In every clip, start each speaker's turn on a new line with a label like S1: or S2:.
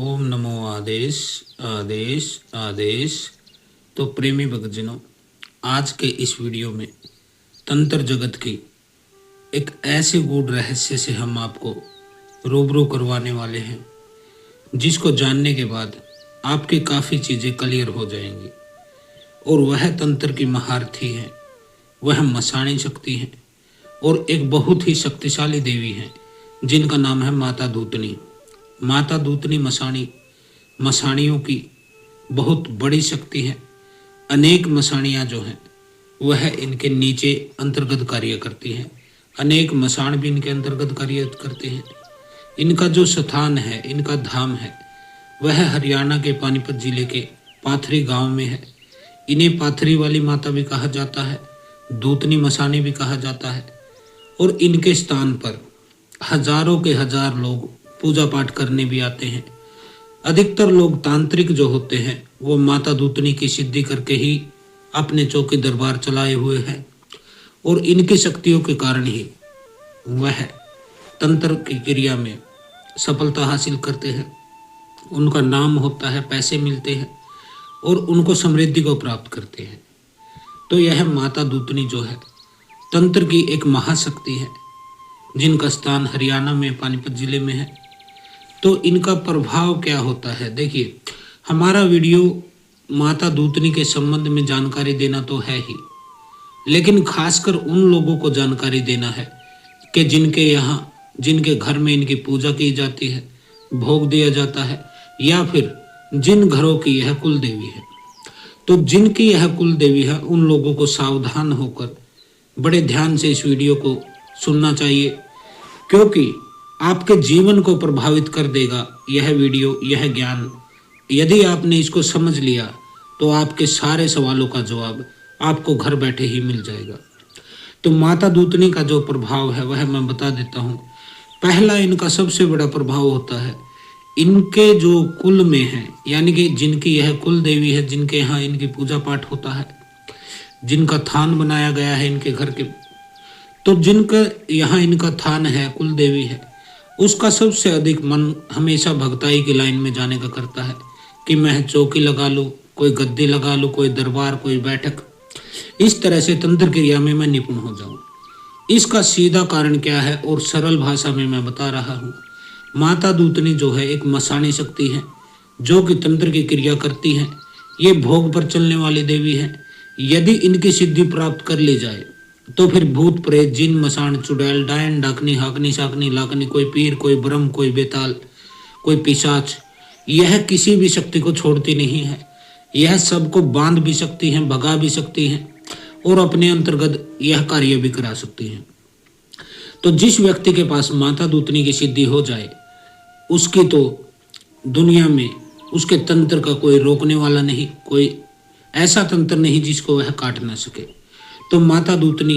S1: ओम नमो आदेश आदेश आदेश। तो प्रेमी भक्तजनों, आज के इस वीडियो में तंत्र जगत की एक ऐसे गूढ़ रहस्य से हम आपको रूबरू करवाने वाले हैं, जिसको जानने के बाद आपकी काफ़ी चीज़ें क्लियर हो जाएंगी। और वह तंत्र की महारथी है, वह मसाणी शक्ति है और एक बहुत ही शक्तिशाली देवी है जिनका नाम है माता दूतनी। माता दूतनी मसाणियों की बहुत बड़ी शक्ति है। अनेक मसाणियाँ जो हैं वह इनके नीचे अंतर्गत कार्य करती हैं, अनेक मसाण भी इनके अंतर्गत कार्य करते हैं। इनका जो स्थान है, इनका धाम है, वह हरियाणा के पानीपत जिले के पाथरी गांव में है। इन्हें पाथरी वाली माता भी कहा जाता है, दूतनी मसाणी भी कहा जाता है। और इनके स्थान पर हजारों के हजार लोग पूजा पाठ करने भी आते हैं। अधिकतर लोग तांत्रिक जो होते हैं वो माता दूतनी की सिद्धि करके ही अपने चौकी दरबार चलाए हुए हैं और इनकी शक्तियों के कारण ही वह तंत्र की क्रिया में सफलता हासिल करते हैं। उनका नाम होता है, पैसे मिलते हैं और उनको समृद्धि को प्राप्त करते हैं। तो यह माता दूतनी जो है तंत्र की एक महाशक्ति है, जिनका स्थान हरियाणा में पानीपत जिले में है। तो इनका प्रभाव क्या होता है, देखिए, हमारा वीडियो माता दूतनी के संबंध में जानकारी देना तो है ही, लेकिन खासकर उन लोगों को जानकारी देना है कि जिनके घर में इनकी पूजा की जाती है, भोग दिया जाता है, या फिर जिन घरों की यह कुल देवी है। तो जिनकी यह कुल देवी है उन लोगों को सावधान होकर बड़े ध्यान से इस वीडियो को सुनना चाहिए, क्योंकि आपके जीवन को प्रभावित कर देगा यह वीडियो, यह ज्ञान। यदि आपने इसको समझ लिया तो आपके सारे सवालों का जवाब आपको घर बैठे ही मिल जाएगा। तो माता दूतनी का जो प्रभाव है वह मैं बता देता हूँ। पहला, इनका सबसे बड़ा प्रभाव होता है इनके जो कुल में है, यानी कि जिनकी यह कुल देवी है, जिनके यहाँ इनकी पूजा पाठ होता है, जिनका थान बनाया गया है इनके घर के, तो जिनका यहाँ इनका थान है, कुल देवी है, उसका सबसे अधिक मन हमेशा भगताई की लाइन में जाने का करता है कि मैं चौकी लगा लूँ, कोई गद्दी लगा लूँ, कोई दरबार, कोई बैठक, इस तरह से तंत्र क्रिया में मैं निपुण हो जाऊँ। इसका सीधा कारण क्या है और सरल भाषा में मैं बता रहा हूँ। माता दूतनी जो है एक मसाणी शक्ति है जो कि तंत्र की क्रिया करती है। ये भोग पर चलने वाली देवी है। यदि इनकी सिद्धि प्राप्त कर ली जाए तो फिर भूत प्रेत, जिन, मसाण, चुड़ैल, डायन, डाकनी, हाकनी, साकनी, लाकनी, कोई पीर, कोई ब्रह्म, कोई बेताल, कोई पिशाच, यह किसी भी शक्ति को छोड़ती नहीं है। यह सबको बांध भी सकती हैं, भगा भी सकती हैं और अपने अंतर्गत यह कार्य भी करा सकती हैं। तो जिस व्यक्ति के पास माता दूतनी की सिद्धि हो जाए, उसकी तो दुनिया में उसके तंत्र का कोई रोकने वाला नहीं, कोई ऐसा तंत्र नहीं जिसको वह काट ना सके। तो माता दूतनी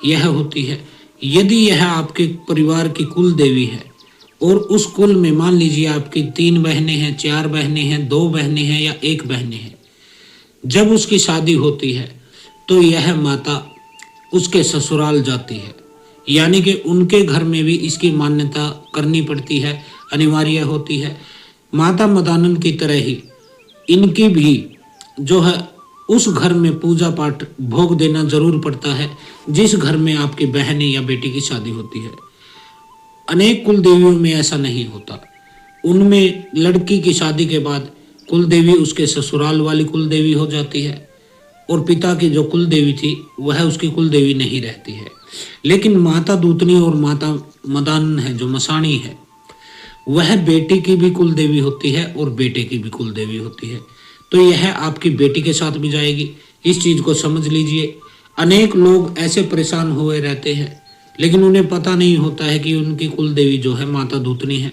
S1: यह होती है, यदि यह आपके परिवार की कुल देवी है और उस कुल में मान लीजिए आपकी 3 बहनें हैं, 4 बहनें हैं, 2 बहनें हैं या 1 बहनें हैं, जब उसकी शादी होती है तो यह माता उसके ससुराल जाती है, यानी कि उनके घर में भी इसकी मान्यता करनी पड़ती है, अनिवार्य होती है। माता मदानन की तरह ही इनकी भी जो है उस घर में पूजा पाठ, भोग देना जरूर पड़ता है जिस घर में आपकी बहन या बेटी की शादी होती है। अनेक कुल देवियों में ऐसा नहीं होता। उनमें लड़की की शादी के बाद कुल देवी उसके ससुराल वाली कुल देवी हो जाती है और पिता की जो कुल देवी थी वह उसकी कुल देवी नहीं रहती है। लेकिन माता दूतनी और माता मदान है जो मसाणी है, वह बेटी की भी कुल देवी होती है और बेटे की भी कुल देवी होती है। तो यह आपकी बेटी के साथ भी जाएगी, इस चीज को समझ लीजिए। अनेक लोग ऐसे परेशान हुए रहते हैं लेकिन उन्हें पता नहीं होता है कि उनकी कुल देवी जो है माता दूतनी है।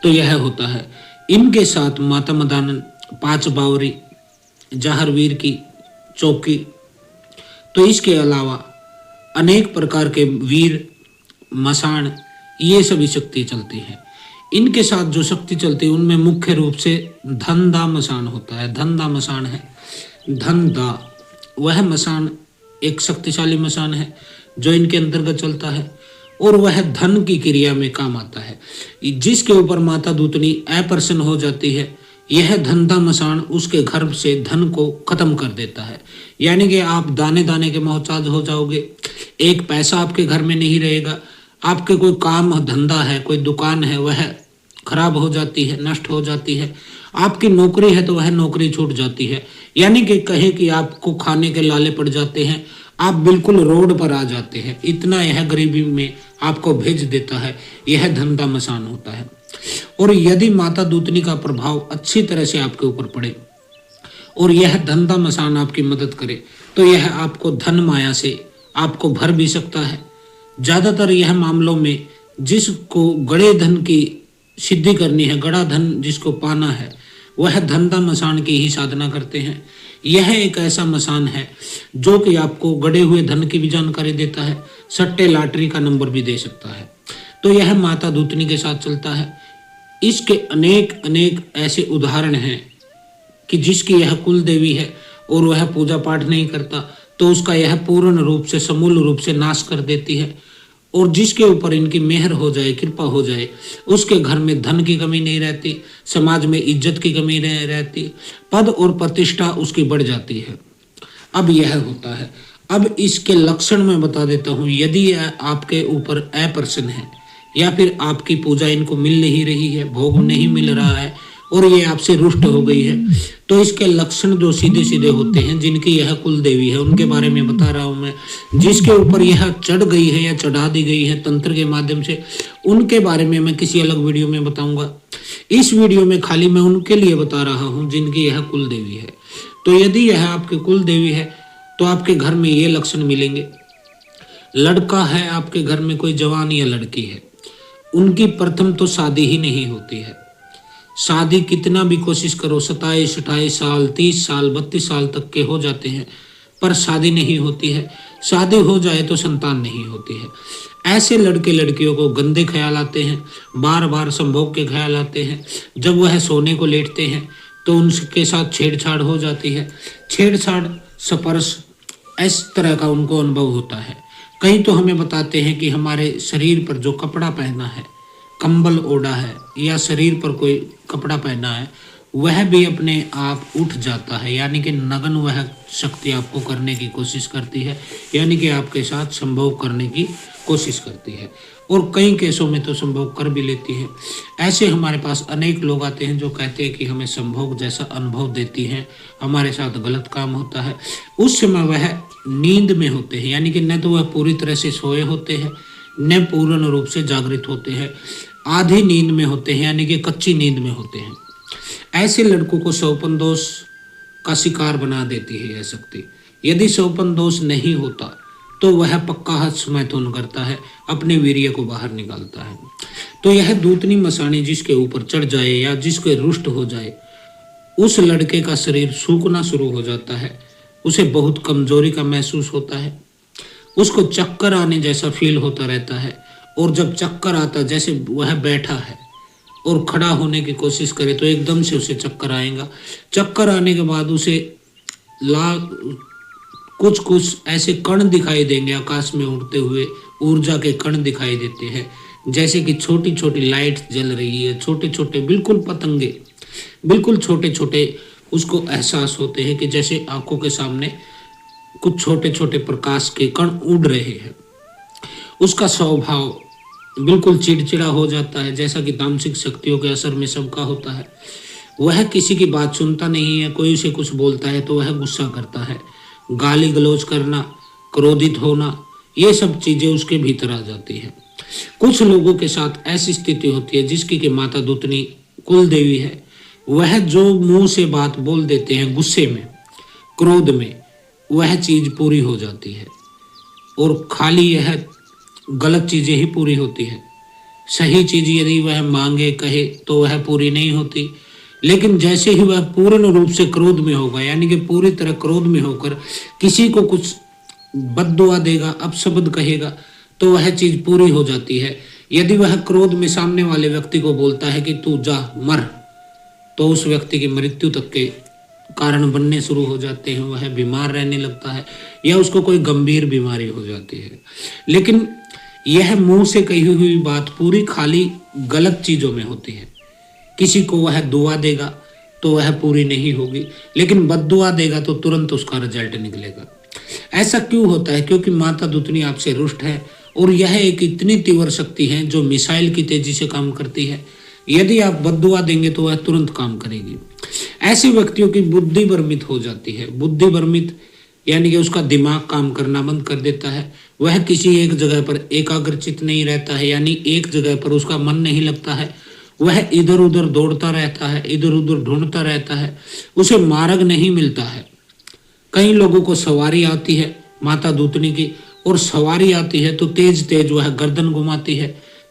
S1: तो यह होता है। इनके साथ माता मदानन, 5 बावरी, जाहरवीर की चौकी, तो इसके अलावा अनेक प्रकार के वीर, मसाण, ये सभी शक्ति चलती है। इनके साथ जो शक्ति चलती है उनमें मुख्य रूप से धनदा मसान होता है। धनदा मसान है, धनदा, वह मसान एक शक्तिशाली मसान है जो इनके अंतर्गत चलता है। और वह धन की क्रिया में काम आता है। जिसके ऊपर माता दूतनी अप्रसन्न हो जाती है, यह धंधा मसान उसके घर से धन को खत्म कर देता है। यानी कि आप दाने दाने के मोहताज हो जाओगे, एक पैसा आपके घर में नहीं रहेगा। आपके कोई काम धंधा है, कोई दुकान है, वह खराब हो जाती है, नष्ट हो जाती है। आपकी नौकरी है तो वह नौकरी छूट जाती है। यानी कि कहे कि आपको खाने के लाले पड़ जाते हैं, आप बिल्कुल रोड पर आ जाते हैं। इतना यह गरीबी में आपको भेज देता है। यह धंधा मसान होता है। और यदि माता दूतनी का प्रभाव अच्छी तरह से आपके ऊपर पड़े और यह धंधा मसान आपकी मदद करे, तो यह आपको धन माया से आपको भर भी सकता है। ज्यादातर यह मामलों में जिसको गड़े धन की सिद्धि करनी है, गड़ा धन जिसको पाना है, वह धंधा मसान की ही साधना करते हैं। यह एक ऐसा मसान है जो कि आपको गड़े हुए धन की भी जानकारी देता है, सट्टे लॉटरी का नंबर भी दे सकता है। तो यह माता दूतनी के साथ चलता है। इसके अनेक अनेक ऐसे उदाहरण हैं कि जिसकी यह कुल देवी है और वह पूजा पाठ नहीं करता, तो उसका यह पूर्ण रूप से समूल रूप से नाश कर देती है। और जिसके ऊपर इनकी मेहर हो जाए, कृपा हो जाए, उसके घर में धन की कमी नहीं रहती, समाज में इज्जत की कमी नहीं रहती, पद और प्रतिष्ठा उसकी बढ़ जाती है। अब यह होता है। अब इसके लक्षण मैं बता देता हूँ। यदि यह आपके ऊपर अप्रसन्न है या फिर आपकी पूजा इनको मिल नहीं रही है, भोग नहीं मिल रहा है और ये आपसे रुष्ट हो गई है, तो इसके लक्षण जो सीधे सीधे होते हैं, जिनकी यह कुल देवी है उनके बारे में बता रहा हूं मैं। जिसके ऊपर यह चढ़ गई है या चढ़ा दी गई है तंत्र के माध्यम से, उनके बारे में मैं किसी अलग वीडियो में बताऊंगा। इस वीडियो में खाली मैं उनके लिए बता रहा हूं जिनकी यह कुल देवी है। तो यदि यह आपकी कुल देवी है तो आपके घर में ये लक्षण मिलेंगे। लड़का है आपके घर में, कोई जवान या लड़की है, उनकी प्रथम तो शादी ही नहीं होती है। शादी कितना भी कोशिश करो, 27, 28 साल, 30 साल, 32 साल तक के हो जाते हैं, पर शादी नहीं होती है। शादी हो जाए तो संतान नहीं होती है। ऐसे लड़के लड़कियों को गंदे ख्याल आते हैं, बार बार संभोग के ख्याल आते हैं। जब वह सोने को लेटते हैं तो उनके साथ छेड़छाड़ हो जाती है। छेड़छाड़, स्पर्श, इस तरह का उनको अनुभव होता है। कई तो हमें बताते हैं कि हमारे शरीर पर जो कपड़ा पहना है, कंबल ओढ़ा है या शरीर पर कोई कपड़ा पहना है, वह भी अपने आप उठ जाता है। यानी कि नगन वह शक्ति आपको करने की कोशिश करती है, यानी कि आपके साथ संभोग करने की कोशिश करती है। और कई केसों में तो संभोग कर भी लेती है। ऐसे हमारे पास अनेक लोग आते हैं जो कहते हैं कि हमें संभोग जैसा अनुभव देती हैं, हमारे साथ गलत काम होता है। उस समय वह नींद में होते हैं, यानी कि न तो वह पूरी तरह से सोए होते हैं न पूर्ण रूप से जागृत होते हैं, आधी नींद में होते हैं, यानी कि कच्ची नींद में होते हैं। ऐसे लड़कों को सोपन दोष का शिकार बना देती है यह शक्ति। यदि सोपन दोष नहीं होता तो वह पक्का हस्त मैथुन करता है, अपने वीर्य को बाहर निकालता है। तो यह दूतनी मसानी जिसके ऊपर चढ़ जाए या जिसके रुष्ट हो जाए, उस लड़के का शरीर सूखना शुरू हो जाता है, उसे बहुत कमजोरी का महसूस होता है, उसको चक्कर आने जैसा फील होता रहता है। और जब चक्कर आता, जैसे वह बैठा है और खड़ा होने की कोशिश करे तो एकदम से उसे चक्कर आएगा। चक्कर आने के बाद उसे कुछ कुछ ऐसे कण दिखाई देंगे, आकाश में उड़ते हुए ऊर्जा के कण दिखाई देते हैं, जैसे कि छोटी छोटी लाइट जल रही है, छोटे छोटे बिल्कुल पतंगे, बिल्कुल छोटे छोटे उसको एहसास होते हैं कि जैसे आंखों के सामने कुछ छोटे छोटे प्रकाश के कण उड़ रहे हैं। उसका स्वभाव बिल्कुल चिड़चिड़ा हो जाता है, जैसा कि तामसिक शक्तियों के असर में सबका होता है। वह किसी की बात सुनता नहीं है, कोई उसे कुछ बोलता है तो वह गुस्सा करता है, गाली गलौज करना, क्रोधित होना, ये सब चीजें उसके भीतर आ जाती हैं। कुछ लोगों के साथ ऐसी स्थिति होती है जिसकी कि माता दूतनी कुल देवी है, वह जो मुंह से बात बोल देते हैं गुस्से में, क्रोध में, वह चीज पूरी हो जाती है। और खाली यह गलत चीजें ही पूरी होती है। सही चीज यदि वह मांगे कहे तो वह पूरी नहीं होती। लेकिन जैसे ही वह पूर्ण रूप से क्रोध में होगा, यानी कि पूरी तरह क्रोध में होकर किसी को कुछ बद्दुआ देगा, अपशब्द कहेगा, तो वह चीज पूरी हो जाती है। यदि वह क्रोध में सामने वाले व्यक्ति को बोलता है कि तू जा मर, तो उस व्यक्ति की मृत्यु तक के कारण बनने शुरू हो जाते हैं। वह बीमार रहने लगता है या उसको कोई गंभीर बीमारी हो जाती है। लेकिन यह मुंह से कही हुई बात पूरी खाली गलत चीजों में होती है। किसी को वह दुआ देगा तो वह पूरी नहीं होगी, लेकिन बद्दुआ देगा तो तुरंत उसका रिजल्ट निकलेगा। ऐसा क्यों होता है? क्योंकि माता दूतनी आपसे रुष्ट है और यह एक इतनी तीव्र शक्ति है जो मिसाइल की तेजी से काम करती है। यदि आप बद्दुआ देंगे तो वह तुरंत काम करेगी। ऐसे व्यक्तियों की बुद्धि भ्रमित हो जाती है। बुद्धि भ्रमित यानी कि उसका दिमाग काम करना बंद कर देता है। वह किसी एक जगह पर एकाग्रचित नहीं रहता है, यानी एक जगह पर उसका मन नहीं लगता है। वह इधर उधर दौड़ता रहता है, इधर उधर ढूंढता रहता है, उसे मार्ग नहीं मिलता है। कई लोगों को सवारी आती है माता दूतनी की, और सवारी आती है तो तेज तेज वह गर्दन घुमाती है।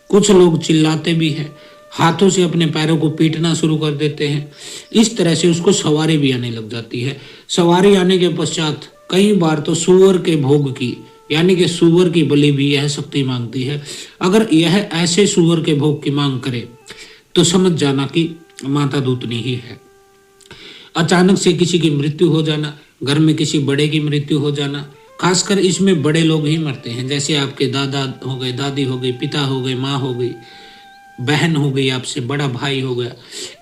S1: कुछ लोग चिल्लाते भी हैं, हाथों से अपने पैरों को पीटना शुरू कर देते हैं। इस तरह से उसको सवारी भी आने लग जाती है। सवारी आने के पश्चात कई बार तो सूअर के भोग की यानी कि सूअर की बलि भी यह शक्ति मांगती है। अगर यह ऐसे सूअर के भोग की मांग करे तो समझ जाना कि माता दूतनी ही है। अचानक से किसी की मृत्यु हो जाना, घर में किसी बड़े की मृत्यु हो जाना, खासकर इसमें बड़े लोग ही मरते हैं, जैसे आपके दादा हो गए, दादी हो गई, पिता हो गए, माँ हो गई, बहन हो गई, आपसे बड़ा भाई हो गया।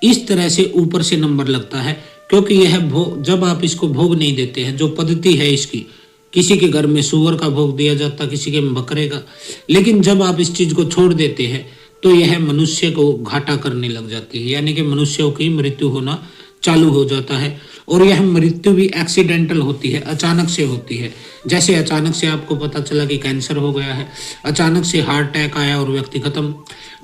S1: इस तरह से ऊपर से नंबर लगता है, क्योंकि यह भोग जब आप इसको भोग नहीं देते हैं, जो पद्धति है इसकी, किसी के घर में सूअर का भोग दिया जाता, किसी के में बकरे का, लेकिन जब आप इस चीज को छोड़ देते हैं तो यह मनुष्य को घाटा करने लग जाती है, यानी कि मनुष्यों की मृत्यु होना चालू हो जाता है। और यह मृत्यु भी एक्सीडेंटल होती है, अचानक से होती है। जैसे अचानक से आपको पता चला कि कैंसर हो गया है, अचानक से हार्ट अटैक आया और व्यक्ति खत्म,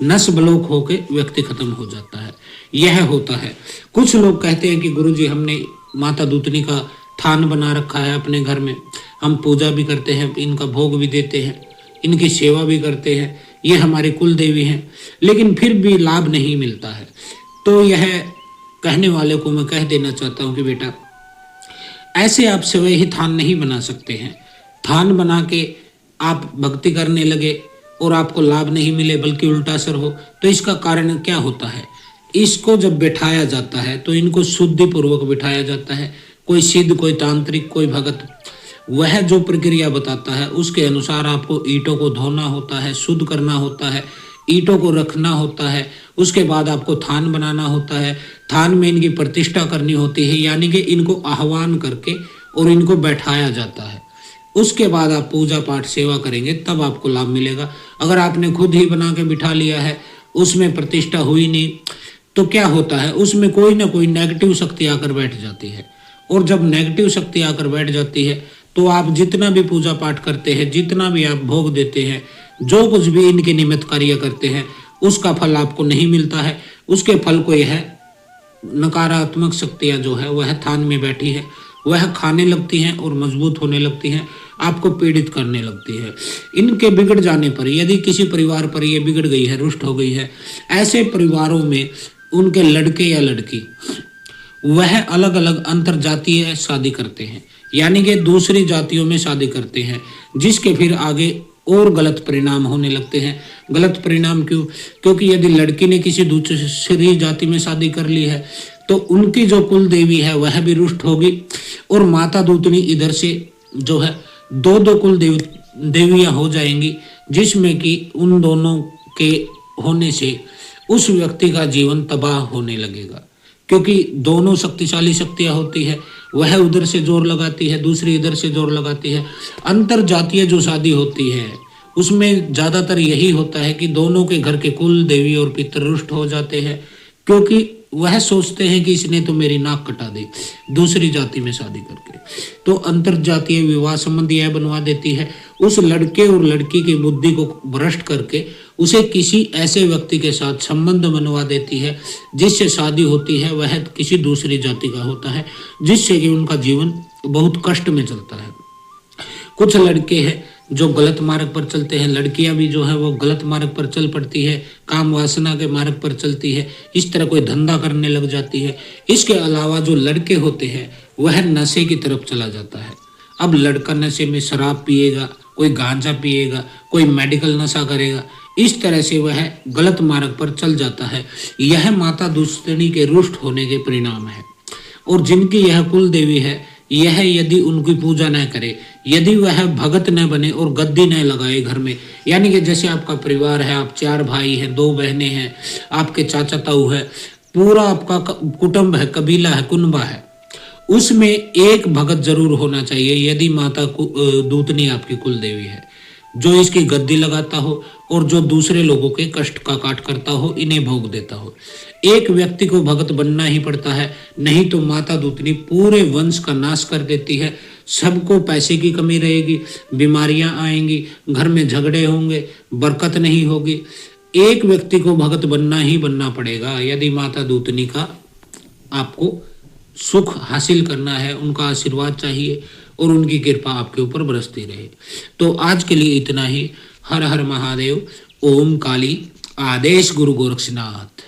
S1: नस ब्लॉक होके व्यक्ति खत्म हो जाता है, यह होता है। कुछ लोग कहते हैं कि गुरुजी हमने माता दूतनी का थान बना रखा है अपने घर में, हम पूजा भी करते हैं, इनका भोग भी देते हैं, इनकी सेवा भी करते हैं, ये हमारी कुल देवी हैं, लेकिन फिर भी लाभ नहीं मिलता है। तो यह कहने वाले को मैं कह देना चाहता हूं कि बेटा ऐसे आप स्वयं ही थान नहीं बना सकते हैं। थान बना के आप भक्ति करने लगे और आपको लाभ नहीं मिले बल्कि उल्टा असर हो, तो इसका कारण क्या होता है? इसको जब बिठाया जाता है तो इनको शुद्धि पूर्वक बिठाया जाता है। कोई सिद्ध, कोई तांत्रिक, कोई भगत, वह जो प्रक्रिया बताता है उसके अनुसार आपको ईंटों को धोना होता है, शुद्ध करना होता है, ईंटों को रखना होता है, उसके बाद आपको थान बनाना होता है, थान में इनकी प्रतिष्ठा करनी होती है, यानी कि इनको आह्वान करके और इनको बैठाया जाता है। उसके बाद आप पूजा पाठ सेवा करेंगे तब आपको लाभ मिलेगा। अगर आपने खुद ही बना के बिठा लिया है, उसमें प्रतिष्ठा हुई नहीं, तो क्या होता है, उसमें कोई ना कोई नेगेटिव शक्ति आकर बैठ जाती है। और जब नेगेटिव शक्ति आकर बैठ जाती है तो आप जितना भी पूजा पाठ करते हैं, जितना भी आप भोग देते हैं, जो कुछ भी इनके निमित्त कार्य करते हैं, उसका फल आपको नहीं मिलता है। उसके फल को यह नकारात्मक शक्तियां जो है वह थान में बैठी है, वह खाने लगती हैं और मजबूत होने लगती हैं, आपको पीड़ित करने लगती है। इनके बिगड़ जाने पर, यदि किसी परिवार पर यह बिगड़ गई है, रुष्ट हो गई है, ऐसे परिवारों में उनके लड़के या लड़की वह अलग अलग अंतर जातीय शादी करते हैं, यानी कि दूसरी जातियों में शादी करते हैं, जिसके फिर आगे और गलत परिणाम होने लगते हैं। गलत परिणाम क्यों? क्योंकि यदि लड़की ने किसी दूसरी जाति में शादी कर ली है तो उनकी जो कुल देवी है वह भी रुष्ट होगी, और माता दूतनी इधर से जो है दो दो कुल देवियां हो जाएंगी, जिसमें कि उन दोनों के होने से उस व्यक्ति का जीवन तबाह होने लगेगा। क्योंकि दोनों शक्तिशाली शक्तियां होती है, वह उधर से जोर लगाती है, दूसरी इधर से जोर लगाती है। अंतर जातीय जो शादी होती है उसमें ज्यादातर यही होता है कि दोनों के घर के कुल देवी और पितर रुष्ट हो जाते हैं, क्योंकि वह सोचते हैं कि इसने तो मेरी नाक कटा दी दूसरी जाति में शादी करके। तो अंतर जातीय विवाह संबंधी यह बनवा देती है, उस लड़के और लड़की की बुद्धि को भ्रष्ट करके उसे किसी ऐसे व्यक्ति के साथ संबंध बनवा देती है जिससे शादी होती है, वह किसी दूसरी जाति का होता है, जिससे कि उनका जीवन बहुत कष्ट में चलता है। कुछ लड़के हैं जो गलत मार्ग पर चलते हैं, लड़कियां भी जो है वो गलत मार्ग पर चल पड़ती है, काम वासना के मार्ग पर चलती है, इस तरह कोई धंधा करने लग जाती है। इसके अलावा जो लड़के होते हैं वह नशे की तरफ चला जाता है। अब लड़का नशे में शराब पिएगा, कोई गांजा पिएगा, कोई मेडिकल नशा करेगा, इस तरह से वह गलत मार्ग पर चल जाता है। यह माता दूतनी के रुष्ट होने के परिणाम है। और जिनकी यह कुल देवी है, यह यदि उनकी पूजा न करे, यदि वह भगत न बने और गद्दी न लगाए घर में, यानी कि जैसे आपका परिवार है, आप 4 भाई हैं, 2 बहनें हैं, आपके चाचा ताऊ है, पूरा आपका कुटुंब है, कबीला है, कुनबा है, उसमें एक भगत जरूर होना चाहिए। यदि माता दूतनी आपकी कुल देवी है, जो इसकी गद्दी लगाता हो और जो दूसरे लोगों के कष्ट का काट करता हो, इन्हें भोग देता हो। एक व्यक्ति को भगत बनना ही पड़ता है, नहीं तो माता दूतनी पूरे वंश का नाश कर देती है। सबको पैसे की कमी रहेगी, बीमारियां आएंगी, घर में झगड़े होंगे, बरकत नहीं होगी। एक व्यक्ति को भगत बनना ही बनना पड़ेगा यदि माता दूतनी का आपको सुख हासिल करना है, उनका आशीर्वाद चाहिए और उनकी कृपा आपके ऊपर बरसती रहे। तो आज के लिए इतना ही। हर हर महादेव। ओम काली। आदेश गुरु गोरक्षनाथ।